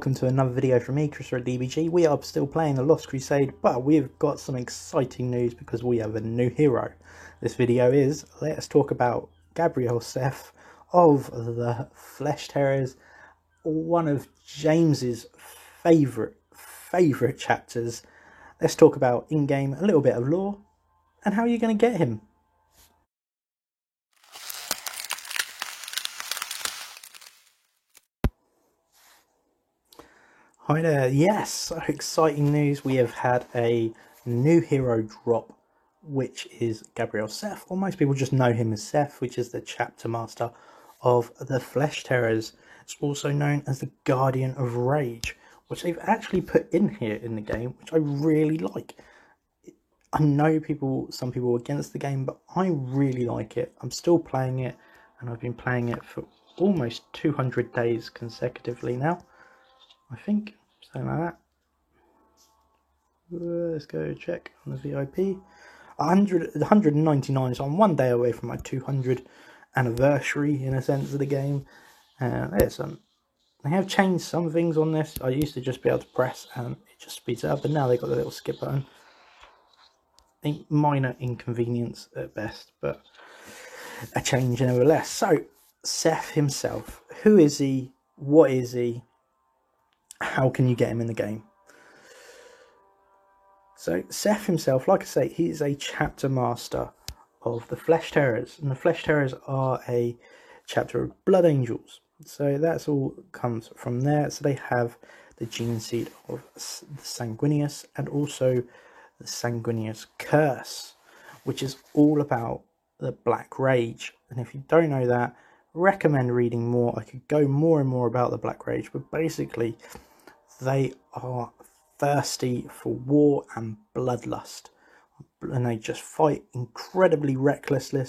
welcome to another video from me, Chris at DBG. We are still playing The Lost Crusade, but we've got some exciting news because we have a new hero. This video is, let's talk about Gabriel Seth of the Flesh Tearers, one of James's favourite chapters. Let's talk about in-game, a little bit of lore, and how you're going to get him. Hi there, yes, so exciting news. We have had a new hero drop, which is Gabriel Seth, or most people just know him as Seth, which is the chapter master of the Flesh Tearers. It's also known as the Guardian of Rage, which they've actually put in here in the game, which I really like. I know some people are against the game, but I really like it. I'm still playing it, and I've been playing it for almost 200 days consecutively now. I think, something like that. Let's go check on the VIP. 199, so I'm one day away from my 200 anniversary, in a sense, of the game. They have changed some things on this. I used to just be able to press and it just speeds it up, but now they've got the little skip button. A minor inconvenience at best, but a change nevertheless. So, Seth himself, who is he? What is he? How can you get him in the game? So Seth himself, like I say, he is a chapter master of the Flesh Tearers, and the Flesh Tearers are a chapter of Blood Angels. So that's all comes from there. So they have the gene seed of the Sanguinius and also the Sanguinius Curse, which is all about the Black Rage. And if you don't know that, recommend reading more. I could go more and more about the Black Rage, but basically they are thirsty for war and bloodlust, and they just fight incredibly recklessly.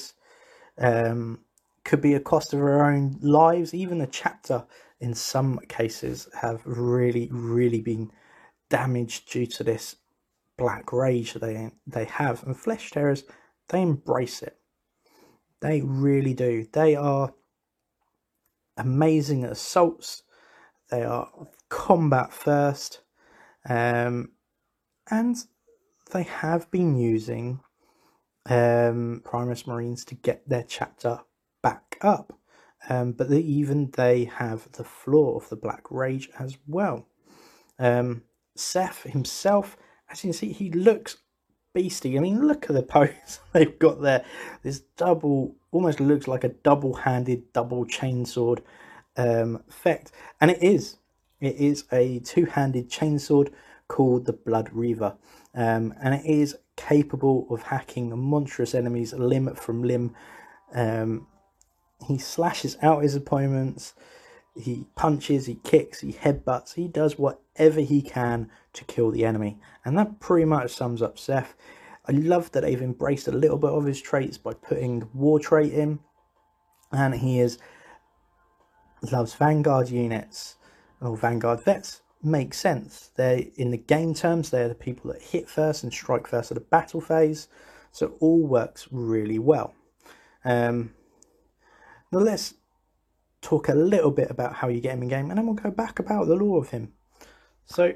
Could be a cost of their own lives. Even the chapter in some cases have really been damaged due to this Black Rage that they have. And Flesh Tearers, they embrace it. They really do. They are amazing at assaults. They are combat first, and they have been using Primus Marines to get their chapter back up, but even they have the flaw of the Black Rage as well. Seth himself, as you can see, he looks beastie. I mean, look at the pose they've got there. This double, almost looks like a double-handed, double chainsword effect, and it is a two-handed chainsword called the Blood Reaver, and it is capable of hacking monstrous enemies limb from limb. He slashes out his opponents, he punches, he kicks, he headbutts, he does whatever he can to kill the enemy, and that pretty much sums up Seth. I love that they've embraced a little bit of his traits by putting War Trait in, and he loves Vanguard units, or Vanguard vets. Makes sense. They're, in the game terms, they're the people that hit first and strike first at the battle phase, so it all works really well. Now let's talk a little bit about how you get him in game, and then we'll go back about the lore of him. So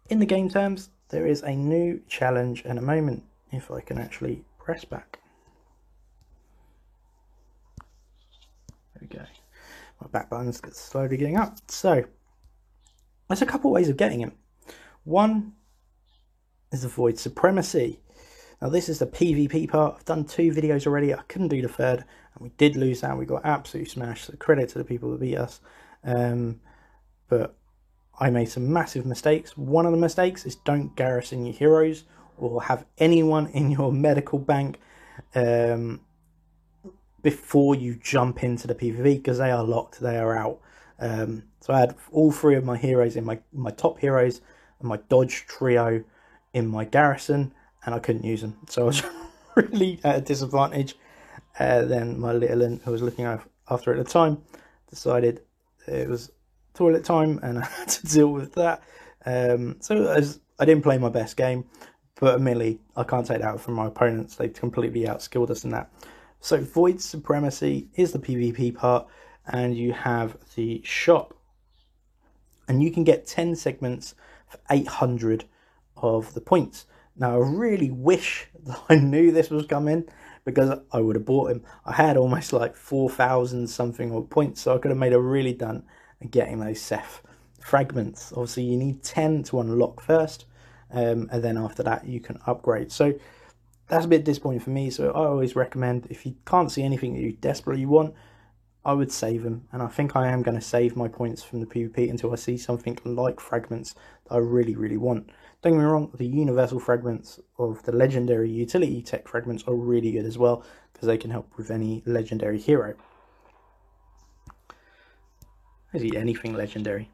in the game terms, there is a new challenge in a moment, if I can actually press back. There we go. My back button's slowly getting up. So there's a couple ways of getting him. One is the Void Supremacy. Now this is the PvP part. I've done 2 videos already. I couldn't do the third, and we did lose that. We got absolutely smashed. So credit to the people that beat us. But I made some massive mistakes. One of the mistakes is don't garrison your heroes or have anyone in your medical bank before you jump into the PvP, because they are locked, they are out. So I had all 3 of my heroes in my top heroes and my dodge trio in my garrison, and I couldn't use them, so I was really at a disadvantage. Then my little one, who was looking after at the time, decided it was toilet time and I had to deal with that. So I didn't play my best game, but admittedly I can't take that out from my opponents. They completely outskilled us in that. So Void Supremacy is the PvP part, and you have the shop. and you can get 10 segments for 800 of the points. Now, I really wish that I knew this was coming, because I would have bought him. I had almost like 4,000 something odd points, so I could have made a really done at getting those Seth fragments. Obviously, you need 10 to unlock first, and then after that you can upgrade. So that's a bit disappointing for me. So I always recommend, if you can't see anything that you desperately want, I would save them. And I think I am going to save my points from the PvP until I see something like fragments that I really, really want. Don't get me wrong, the universal fragments of the legendary utility tech fragments are really good as well, because they can help with any legendary hero. Is he anything legendary?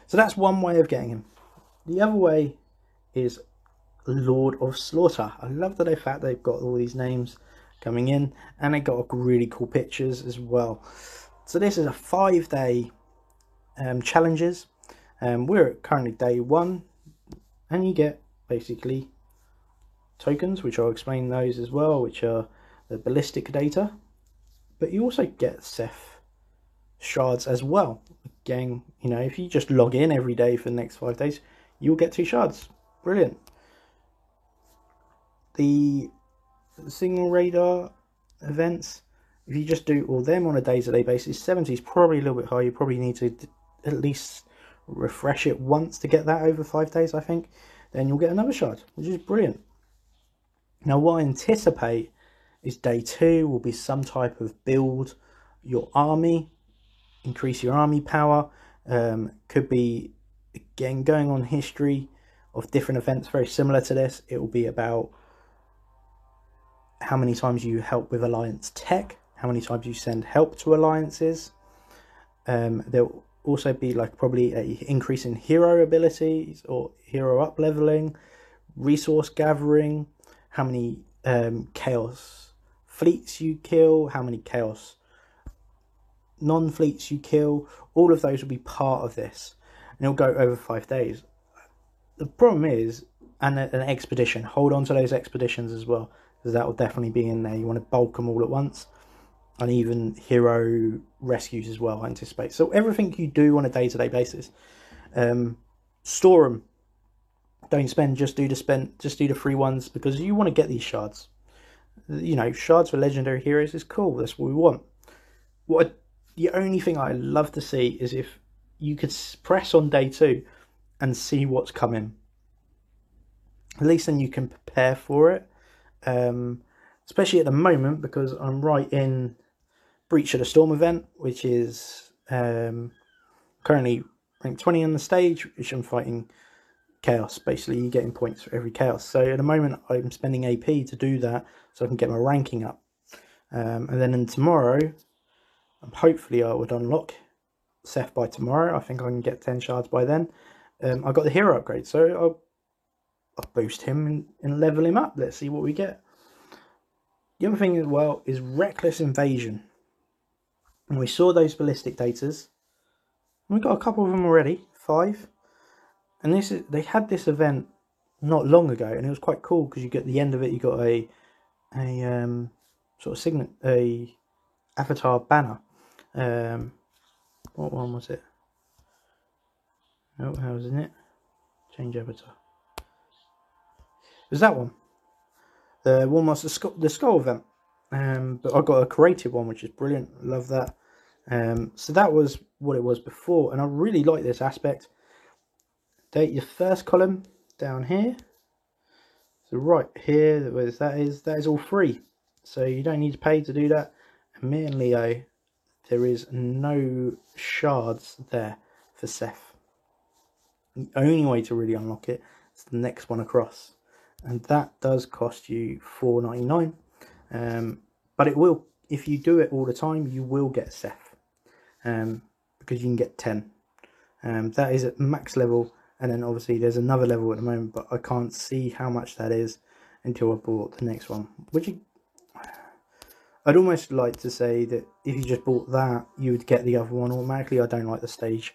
So that's one way of getting him. The other way is Lord of Slaughter. I love the fact they've got all these names coming in, and they got really cool pictures as well. So this is a 5-day challenges. We're at currently day 1, and you get basically tokens, which I'll explain those as well, which are the ballistic data, but you also get Seth shards as well. Again, you know, if you just log in every day for the next 5 days, you'll get 2 shards. Brilliant. The signal radar events, if you just do all them on a day-to-day basis, 70 is probably a little bit high. You probably need to at least refresh it once to get that over 5 days, I think. Then you'll get another shard, which is brilliant. Now, what I anticipate is day 2 will be some type of build your army, increase your army power. Could be, again, going on history of different events very similar to this. It will be about how many times you help with alliance tech, how many times you send help to alliances. There'll also be like probably a increase in hero abilities or hero up leveling, resource gathering, how many chaos fleets you kill, how many chaos non-fleets you kill. All of those will be part of this, and it'll go over 5 days. The problem is, and an expedition, hold on to those expeditions as well, because that will definitely be in there. You want to bulk them all at once, and even hero rescues as well, I anticipate. So everything you do on a day-to-day basis, store them. Don't spend, just do the free ones, because you want to get these shards. You know, shards for legendary heroes is cool. That's what we want. The only thing I love to see is if you could press on day 2 and see what's coming. At least then you can prepare for it. Especially at the moment, because I'm right in Breach of the Storm event, which is currently rank 20 on the stage, which I'm fighting chaos. Basically, you're getting points for every chaos. So at the moment, I'm spending AP to do that, so I can get my ranking up. And then tomorrow, hopefully I would unlock Seth by tomorrow. I think I can get 10 shards by then. I got the hero upgrade, so I'll boost him and level him up. Let's see what we get. The other thing as well is Reckless Invasion. And we saw those ballistic datas. We got a couple of them already, 5. And they had this event not long ago, and it was quite cool because you get the end of it. You got a sort of signet, a avatar banner. What one was it? Oh, how was it? Change avatar. It was that one. The one was the skull event. But I got a creative one, which is brilliant. I love that. So that was what it was before, and I really like this aspect. Date your first column down here. So right here, that is all free. So you don't need to pay to do that. And me and Leo, there is no shards there for Seth. The only way to really unlock it is the next one across, and that does cost you $4.99. But it will, if you do it all the time, you will get Seth, because you can get 10. That is at max level, and then obviously there's another level at the moment, but I can't see how much that is until I bought the next one. I'd almost like to say that if you just bought that, you would get the other one automatically. I don't like the stage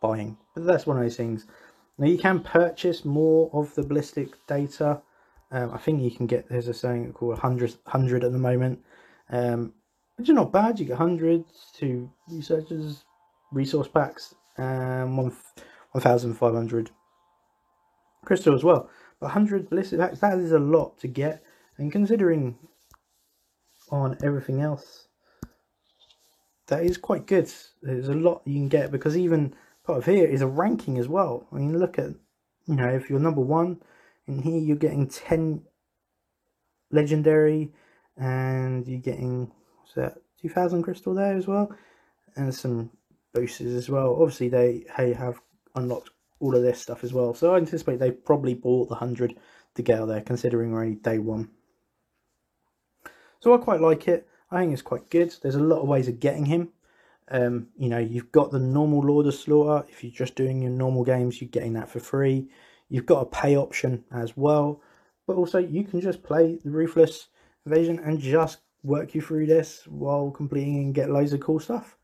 buying, but that's one of those things. Now you can purchase more of the ballistic data. I think you can get, there's a saying called 100 at the moment, which is not bad. You get 100 to researchers, resource packs. and 1,500 crystal as well. But 100 ballistic packs, that is a lot to get, and considering on everything else, that is quite good. There's a lot you can get, because even part of here is a ranking as well. I mean, look at, you know, if you're number 1 in here, you're getting 10 legendary, and you're getting, what's that, 2,000 crystal there as well, and some boosters as well. Obviously they have unlocked all of this stuff as well, so I anticipate they probably bought the 100 to get out there, considering we're only day 1. So I quite like it. I think it's quite good. There's a lot of ways of getting him. You know, you've got the normal Lord of Slaughter. If you're just doing your normal games, you're getting that for free. You've got a pay option as well, but also you can just play the Ruthless Invasion and just work you through this while completing and get loads of cool stuff.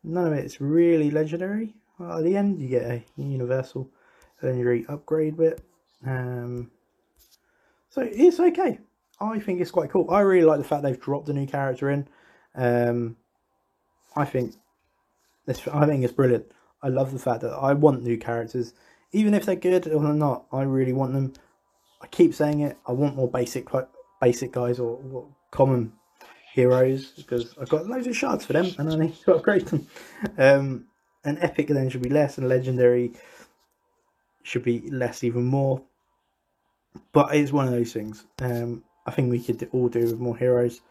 None of it's really legendary. Well, at the end you get a universal legendary upgrade bit, so it's okay. I think it's quite cool. I really like the fact they've dropped a new character in. I think it's brilliant. I love the fact that I want new characters, even if they're good or not. I really want them. I keep saying it. I want more basic guys, or common heroes, because I've got loads of shards for them and I need to upgrade them. And epic then should be less, and legendary should be less even more. But it's one of those things. I think we could all do with more heroes.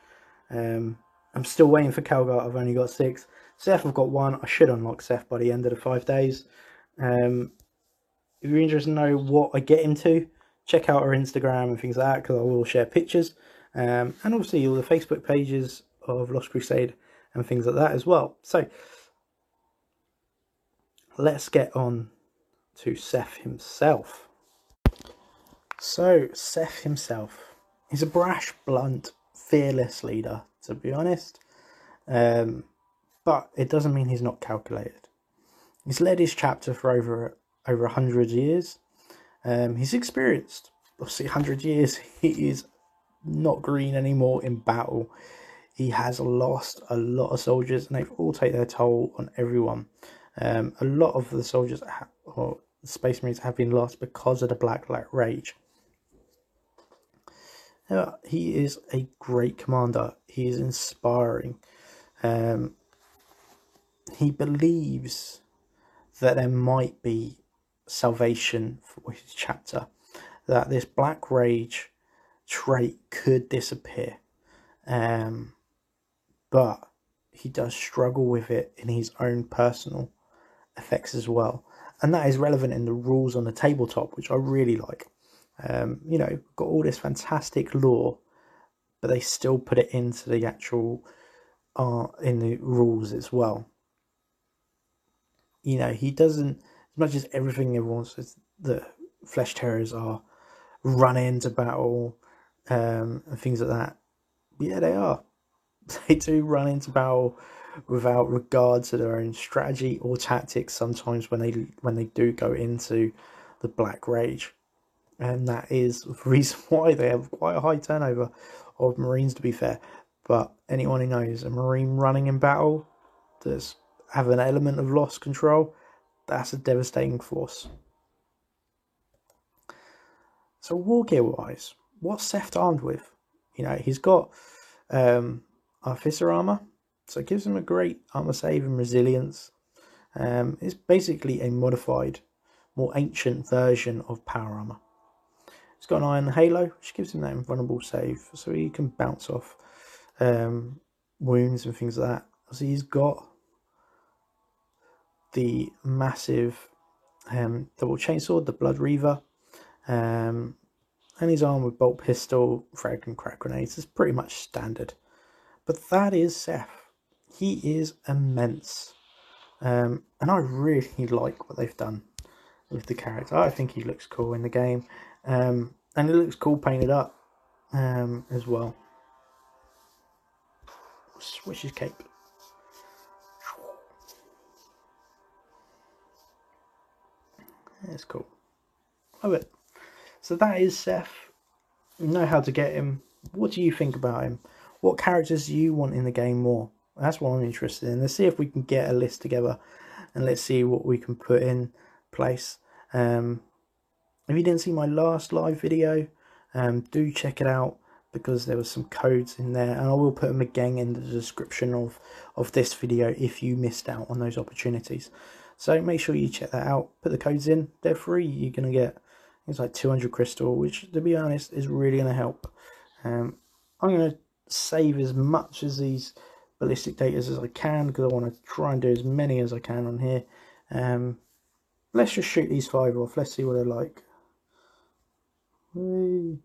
I'm still waiting for Calgar. I've only got 6. Seth, I've got 1. I should unlock Seth by the end of the 5 days. If you're interested to know what I get him to, check out our Instagram and things like that, because I will share pictures. And obviously all the Facebook pages of Lost Crusade and things like that as well. So let's get on to Seth himself. So Seth himself, he's a brash, blunt, fearless leader, to be honest. But it doesn't mean he's not calculated. He's led his chapter for over 100 years. He's experienced. Obviously, 100 years, he is not green anymore in battle. He has lost a lot of soldiers, and they've all taken their toll on everyone. A lot of the soldiers or the Space Marines have been lost because of the Black Rage. He is a great commander. He is inspiring. He believes that there might be salvation for his chapter, that this Black Rage trait could disappear, but he does struggle with it in his own personal effects as well, and that is relevant in the rules on the tabletop, which I really like. You know, got all this fantastic lore, but they still put it into the actual in the rules as well. You know, he doesn't, as much as everyone says that Flesh Tearers are run into battle and things like that. Yeah, they are. They do run into battle without regard to their own strategy or tactics sometimes when they do go into the Black Rage. And that is the reason why they have quite a high turnover of Marines, to be fair. But anyone who knows a Marine running in battle does have an element of lost control, that's a devastating force. So war gear wise, what's Seth armed with? You know, he's got Artificer armor, so it gives him a great armor save and resilience. It's basically a modified, more ancient version of power armor. He's got an Iron Halo, which gives him that invulnerable save, so he can bounce off wounds and things like that. So he's got the massive double chainsword, the Blood Reaver, and he's armed with bolt pistol, frag and crack grenades. It's pretty much standard. But that is Seth. He is immense. And I really like what they've done with the character. I think he looks cool in the game. And it looks cool painted up as well. Switch his cape. It's cool. Love it. So that is Seth. You know how to get him. What do you think about him? What characters do you want in the game more? That's what I'm interested in. Let's see if we can get a list together and let's see what we can put in place. If you didn't see my last live video, do check it out, because there was some codes in there, and I will put them again in the description of this video if you missed out on those opportunities. So make sure you check that out, put the codes in, they're free. You're going to get things like 200 crystal, which to be honest is really going to help. I'm going to save as much as these ballistic data as I can, because I want to try and do as many as I can on here. Let's just shoot these 5 off, let's see what they're like. Whee.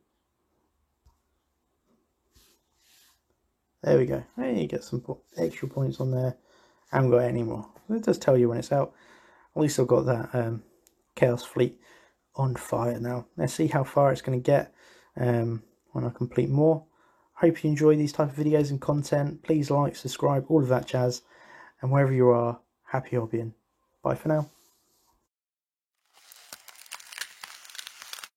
There we go. Hey, you get some extra points on there. I haven't got any more. It does tell you when it's out. At least I've got that Chaos Fleet on fire now. Let's see how far it's going to get when I complete more. Hope you enjoy these type of videos and content. Please like, subscribe, all of that jazz. And wherever you are, happy hobbying. Bye for now.